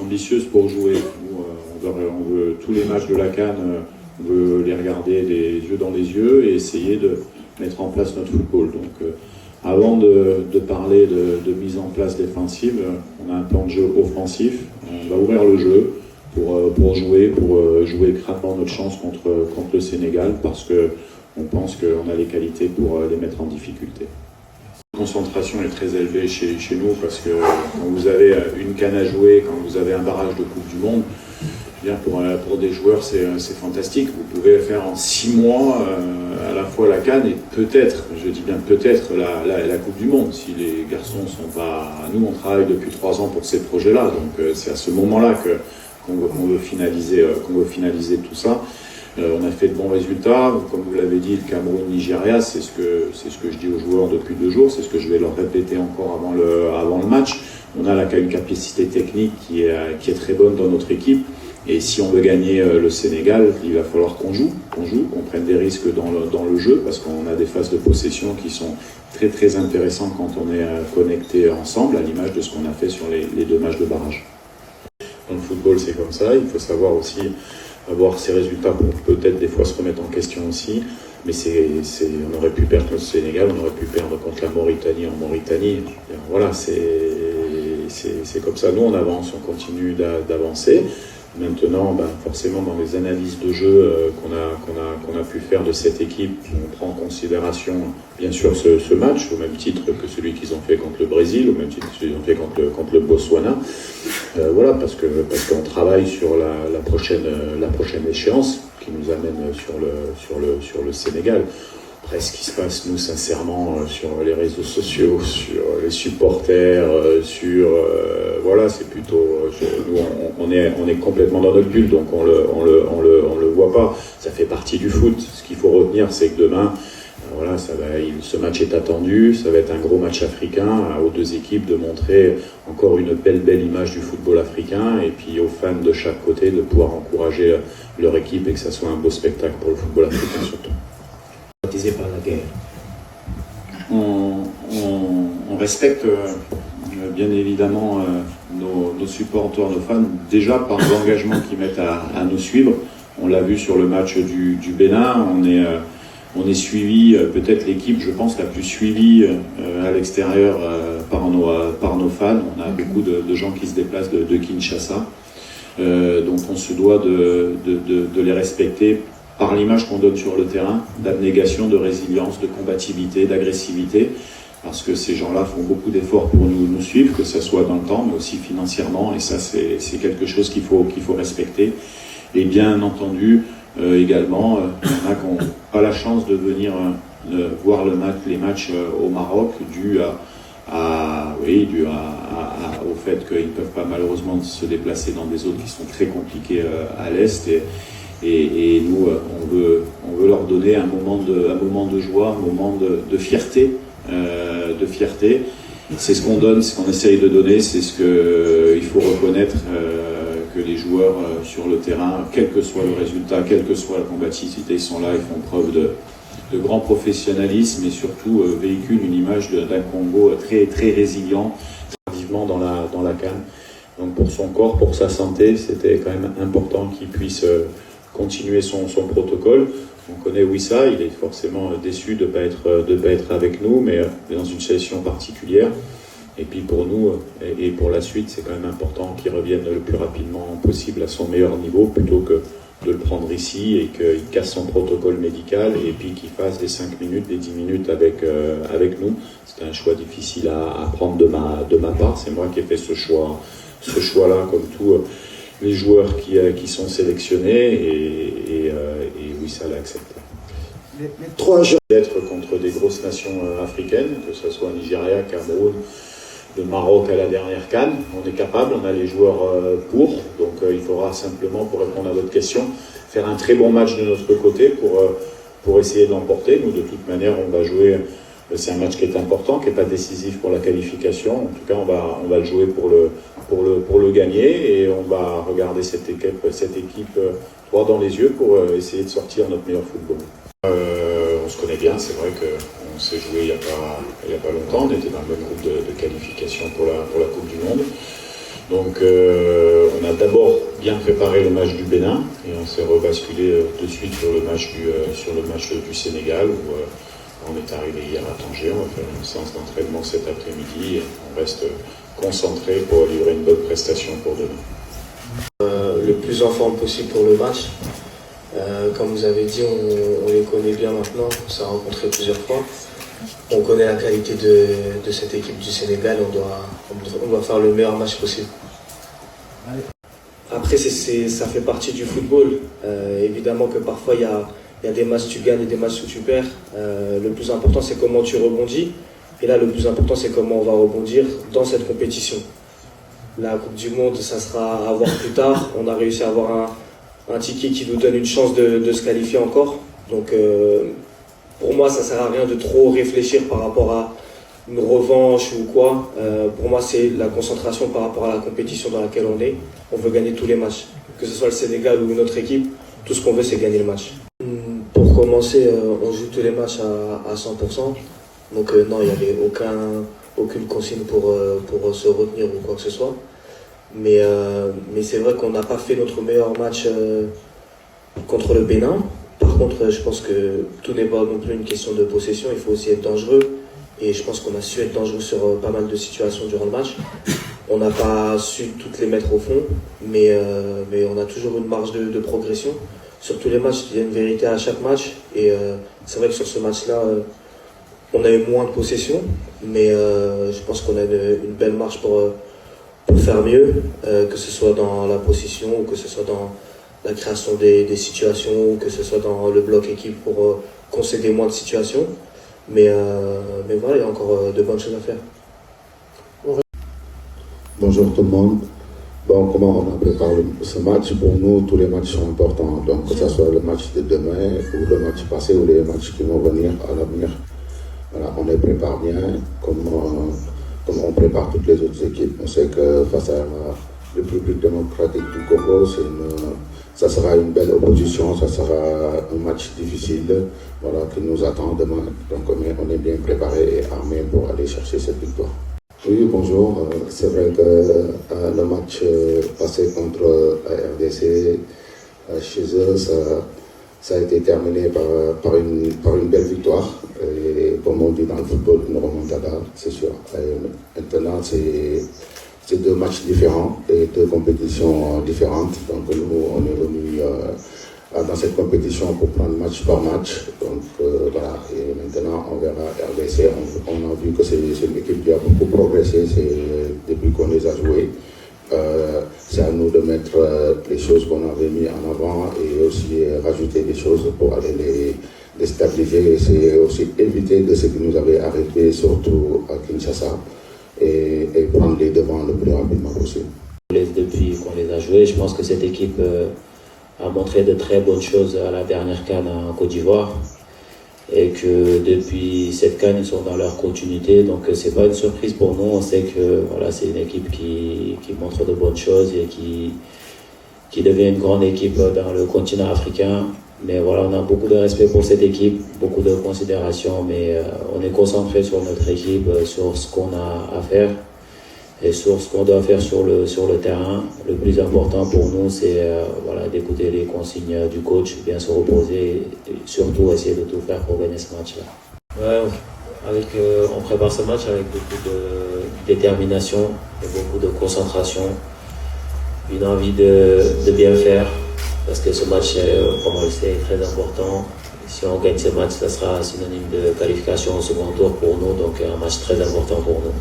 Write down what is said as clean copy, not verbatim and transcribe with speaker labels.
Speaker 1: ambitieuse pour jouer. Nous, on veut tous les matchs de la CAN, on veut les regarder les yeux dans les yeux et essayer de mettre en place notre football. Donc, avant de parler de mise en place défensive, on a un plan de jeu offensif. On va ouvrir le jeu pour jouer crânement notre chance contre le Sénégal parce qu'on pense qu'on a les qualités pour les mettre en difficulté. La concentration est très élevée chez nous parce que quand vous avez une CAN à jouer, quand vous avez un barrage de Coupe du Monde, pour des joueurs c'est fantastique. Vous pouvez faire en 6 mois à la fois la CAN et peut-être, je dis bien peut-être, la Coupe du Monde. Si les garçons sont pas... Nous on travaille depuis 3 ans pour ces projets-là, donc c'est à ce moment-là qu'on veut finaliser tout ça. On a fait de bons résultats, comme vous l'avez dit, le Cameroun-Nigeria, c'est ce que je dis aux joueurs depuis 2 jours, c'est ce que je vais leur répéter encore avant le match. On a là une capacité technique qui est très bonne dans notre équipe, et si on veut gagner le Sénégal, il va falloir qu'on joue, qu'on prenne des risques dans le jeu, parce qu'on a des phases de possession qui sont très très intéressantes quand on est connectés ensemble, à l'image de ce qu'on a fait sur les 2 matchs de barrage. Dans le football, c'est comme ça, il faut savoir aussi avoir ces résultats pour peut-être des fois se remettre en question aussi, mais on aurait pu perdre contre le Sénégal, on aurait pu perdre contre la Mauritanie en Mauritanie. Voilà, c'est comme ça. Nous, on avance, on continue d'avancer. Maintenant, forcément, dans les analyses de jeu qu'on a pu faire de cette équipe, on prend en considération, bien sûr, ce match, au même titre que celui qu'ils ont fait contre le Brésil, au même titre que celui qu'ils ont fait contre le Botswana. Voilà, parce qu'on travaille sur la prochaine échéance qui nous amène sur le Sénégal. Après, ce qui se passe, nous, sincèrement, sur les réseaux sociaux, sur les supporters, voilà, c'est plutôt... nous, on est complètement dans notre bulle, donc on le voit pas. Ça fait partie du foot. Ce qu'il faut retenir, c'est que demain, voilà, ce match est attendu, ça va être un gros match africain, aux 2 équipes de montrer encore une belle image du football africain, et puis aux fans de chaque côté de pouvoir encourager leur équipe et que ça soit un beau spectacle pour le football africain surtout.
Speaker 2: Par la guerre.
Speaker 1: On respecte bien évidemment nos supporters, nos fans, déjà par l'engagement qu'ils mettent à nous suivre. On l'a vu sur le match du Bénin, on est suivi, peut-être l'équipe, je pense, la plus suivie à l'extérieur par nos fans. On a beaucoup de gens qui se déplacent de Kinshasa, donc on se doit de les respecter par l'image qu'on donne sur le terrain, d'abnégation, de résilience, de combativité, d'agressivité, parce que ces gens-là font beaucoup d'efforts pour nous suivre, que ce soit dans le temps, mais aussi financièrement, et ça c'est quelque chose qu'il faut respecter. Et bien entendu, également, il y en a qui n'ont pas la chance de venir voir les matchs au Maroc, dû au fait qu'ils ne peuvent pas malheureusement se déplacer dans des zones qui sont très compliquées à l'Est. Et nous, on veut leur donner un moment de joie, un moment de fierté. C'est ce qu'on donne, ce qu'on essaye de donner, c'est ce qu'il faut reconnaître que les joueurs sur le terrain, quel que soit le résultat, quelle que soit la combativité, ils sont là, ils font preuve de grand professionnalisme et surtout véhiculent une image d'un Congo très, très résilient, très vivement dans la CAN. Donc pour son corps, pour sa santé, c'était quand même important qu'il puisse continuer son protocole. On connaît Wissa, il est forcément déçu de pas être avec nous, mais dans une situation particulière. Et puis pour nous, et pour la suite, c'est quand même important qu'il revienne le plus rapidement possible à son meilleur niveau, plutôt que de le prendre ici et qu'il casse son protocole médical et puis qu'il fasse des 5 minutes, des 10 minutes avec nous. C'est un choix difficile à prendre de ma part. C'est moi qui ai fait ce choix-là, comme tous les joueurs qui sont sélectionnés, et oui, ça l'a accepté.
Speaker 2: Les 3 jours
Speaker 1: D'être contre des grosses nations africaines, que ce soit Nigeria, Cameroun, le Maroc à la dernière CAN, on est capable, on a les joueurs pour, donc il faudra simplement, pour répondre à votre question, faire un très bon match de notre côté pour essayer de l'emporter. Nous, de toute manière, on va jouer, c'est un match qui est important, qui n'est pas décisif pour la qualification, en tout cas on va le jouer pour le gagner, et on va regarder cette équipe droit dans les yeux pour essayer de sortir notre meilleur football. On se connaît bien, c'est vrai qu'on s'est joué il y a pas longtemps, on était dans le même groupe de qualification pour la Coupe du Monde. Donc on On a d'abord bien préparé le match du Bénin et on s'est rebasculé de suite sur le match du Sénégal où on est arrivé hier à Tanger. On va faire une séance d'entraînement cet après-midi et on reste concentré pour livrer une bonne prestation pour demain.
Speaker 3: Le plus en forme possible pour le match. Comme vous avez dit, on les connaît bien maintenant, on s'est rencontrés plusieurs fois. On connaît la qualité de cette équipe du Sénégal, on doit faire le meilleur match possible. Après, ça fait partie du football. Évidemment que parfois il y a des matchs où tu gagnes et des matchs où tu perds. Le plus important, c'est comment tu rebondis. Et là, le plus important, c'est comment on va rebondir dans cette compétition. La Coupe du Monde, ça sera à voir plus tard. On a réussi à avoir un ticket qui nous donne une chance de se qualifier encore. Donc, pour moi, ça ne sert à rien de trop réfléchir par rapport à une revanche ou quoi. Pour moi, c'est la concentration par rapport à la compétition dans laquelle on est. On veut gagner tous les matchs. Que ce soit le Sénégal ou une autre équipe, tout ce qu'on veut, c'est gagner le match. Pour commencer, on joue tous les matchs à 100%. Donc non, il n'y avait aucune consigne pour se retenir ou quoi que ce soit. Mais c'est vrai qu'on n'a pas fait notre meilleur match contre le Bénin. Par contre, je pense que tout n'est pas non plus une question de possession, il faut aussi être dangereux. Et je pense qu'on a su être dangereux sur pas mal de situations durant le match. On n'a pas su toutes les mettre au fond, mais on a toujours une marge de progression. Sur tous les matchs, il y a une vérité à chaque match. Et c'est vrai que sur ce match-là, on a eu moins de possession, mais je pense qu'on a une belle marge pour faire mieux, que ce soit dans la possession ou que ce soit dans la création des situations, ou que ce soit dans le bloc équipe pour concéder moins de situations. Mais voilà, il y a encore de bonnes choses à faire.
Speaker 4: Bonjour tout le monde. Bon, comment on a préparé ce match? Pour nous, tous les matchs sont importants. Donc, que ce soit le match de demain, ou le match passé, ou les matchs qui vont venir à l'avenir. Voilà, on les prépare bien, comme on prépare toutes les autres équipes. On sait que face à le République démocratique du Congo, ça sera une belle opposition, ça sera un match difficile, voilà, qui nous attend demain. Donc on est bien préparé et armé pour aller chercher cette victoire. Oui, bonjour. C'est vrai que le match passé contre la RDC chez eux, ça a été terminé par une belle victoire. Et comme on dit dans le football, une remontada, c'est sûr. Et maintenant, c'est deux matchs différents et deux compétitions différentes. Donc nous, on est venu dans cette compétition pour prendre match par match. Donc voilà, et maintenant on verra RDC. On a vu que c'est une équipe qui a beaucoup progressé depuis qu'on les a joués. C'est à nous de mettre les choses qu'on avait mis en avant et aussi rajouter des choses pour aller les stabiliser. Et c'est aussi éviter de ce qui nous avait arrêté, surtout à Kinshasa, et prendre les devants le plus rapidement possible.
Speaker 5: Depuis qu'on les a joués, je pense que cette équipe a montré de très bonnes choses à la dernière CAN en Côte d'Ivoire et que depuis cette CAN, ils sont dans leur continuité. Donc c'est pas une surprise pour nous. On sait que voilà, c'est une équipe qui montre de bonnes choses et qui devient une grande équipe dans le continent africain. Mais voilà, on a beaucoup de respect pour cette équipe, beaucoup de considération, mais on est concentré sur notre équipe, sur ce qu'on a à faire et sur ce qu'on doit faire sur le terrain. Le plus important pour nous, c'est voilà, d'écouter les consignes du coach, bien se reposer et surtout essayer de tout faire pour gagner ce match-là. Ouais, on prépare ce match avec beaucoup de détermination et beaucoup de concentration, une envie de bien faire. Parce que ce match, comme on le sait, est très important. Si on gagne ce match, ça sera synonyme de qualification au second tour pour nous, donc un match très important pour nous.